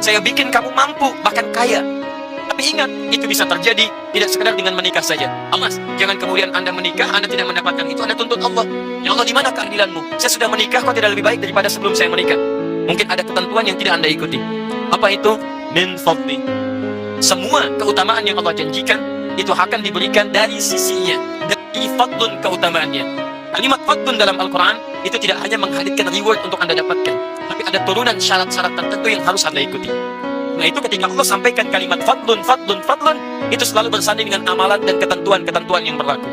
Saya bikin kamu mampu, bahkan kaya. Tapi ingat, itu bisa terjadi tidak sekedar dengan menikah saja. Awas, jangan kemudian Anda menikah, Anda tidak mendapatkan itu, Anda tuntut Allah. Ya Allah, di mana keadilanmu? Saya sudah menikah, kok tidak lebih baik daripada sebelum saya menikah? Mungkin ada ketentuan yang tidak Anda ikuti. Apa itu? Min fadli. Semua keutamaan yang Allah janjikan, itu akan diberikan dari sisinya. Dari fadlun keutamaannya. Kalimat fadlun dalam Al-Quran, itu tidak hanya menghadirkan reward untuk Anda dapatkan, tapi ada turunan syarat-syarat tertentu yang harus Anda ikuti. Nah, itu ketika Allah sampaikan kalimat fadlun, fadlun, fadlun, itu selalu bersanding dengan amalan dan ketentuan-ketentuan yang berlaku.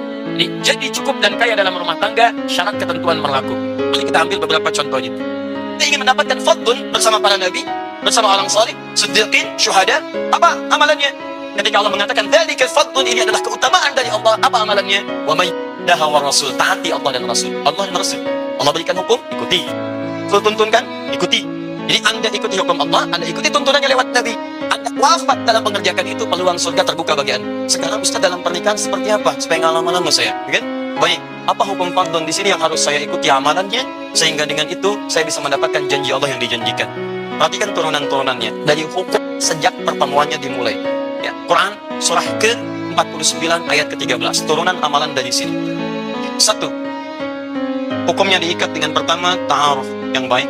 Jadi cukup dan kaya dalam rumah tangga, syarat ketentuan berlaku. Mari kita ambil beberapa contohnya. Kita ingin mendapatkan fadlun bersama para nabi, bersama orang saleh, siddiqin, syuhada. Apa amalannya? Ketika Allah mengatakan dzalika fadlun, ini adalah keutamaan dari Allah. Apa amalannya? Wa may daha wa rasul, taati Allah dan Rasul. Allah dan Rasul. Allah berikan hukum, ikuti. Rasul tuntunkan, ikuti. Jadi Anda ikuti hukum Allah, Anda ikuti tuntunannya lewat Nabi. Anda wafat dalam mengerjakan itu, peluang surga terbuka bagi Anda. Sekarang Ustaz, dalam pernikahan seperti apa? Supaya nggak lama-lama saya, kan? Baik, apa hukum fardun di sini yang harus saya ikuti amalannya, sehingga dengan itu saya bisa mendapatkan janji Allah yang dijanjikan. Perhatikan turunan-turunannya dari hukum sejak pertemuannya dimulai. Ya, Quran surah ke-49 ayat ke-13, turunan amalan dari sini. 1. Hukumnya diikat dengan pertama ta'aruf yang baik.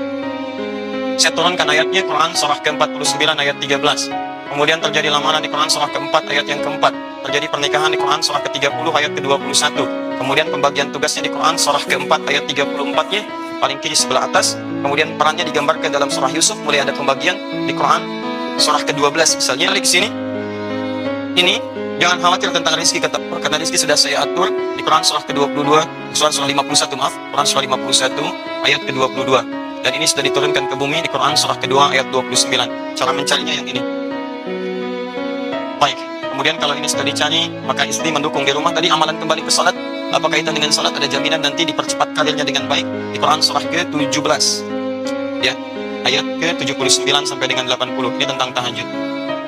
Saya turunkan ayatnya, Quran surah ke-49 ayat 13. Kemudian terjadi lamaran di Quran surah ke-4 ayat yang ke-4. Terjadi pernikahan di Quran surah ke-30 ayat ke-21. Kemudian pembagian tugasnya di Quran surah ke-4 ayat 34-nya, paling kiri sebelah atas. Kemudian perannya digambarkan dalam surah Yusuf, mulai ada pembagian di Quran surah ke-12 misalnya. Klik sini. Ini jangan khawatir tentang rezeki, karena rezeki sudah saya atur di Quran surah ke-22, surah 51 maaf, Quran surah 51 ayat ke-22. Dan ini sudah diturunkan ke bumi di Quran surah kedua ayat 29. Cara mencarinya yang ini. Baik, kemudian kalau ini sudah dicari, maka istri mendukung di rumah. Tadi amalan kembali ke salat. Apa kaitan dengan salat? Ada jaminan nanti dipercepat karirnya dengan baik di Quran surah ke-17. Ya, ayat ke-79 sampai dengan 80. Ini tentang tahajud.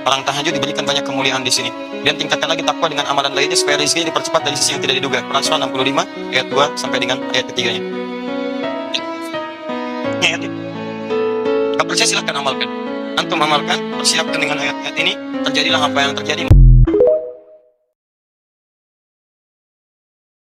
Orang tahajud diberikan banyak kemuliaan di sini. Dan tingkatkan lagi takwa dengan amalan lainnya supaya rezeki dipercepat dari sisi yang tidak diduga. Quran surah 65 ayat 2 sampai dengan ayat ketiganya. Kalau percaya silahkan amalkan. Antum amalkan, persiapkan dengan ayat-ayat ini, terjadilah apa yang terjadi.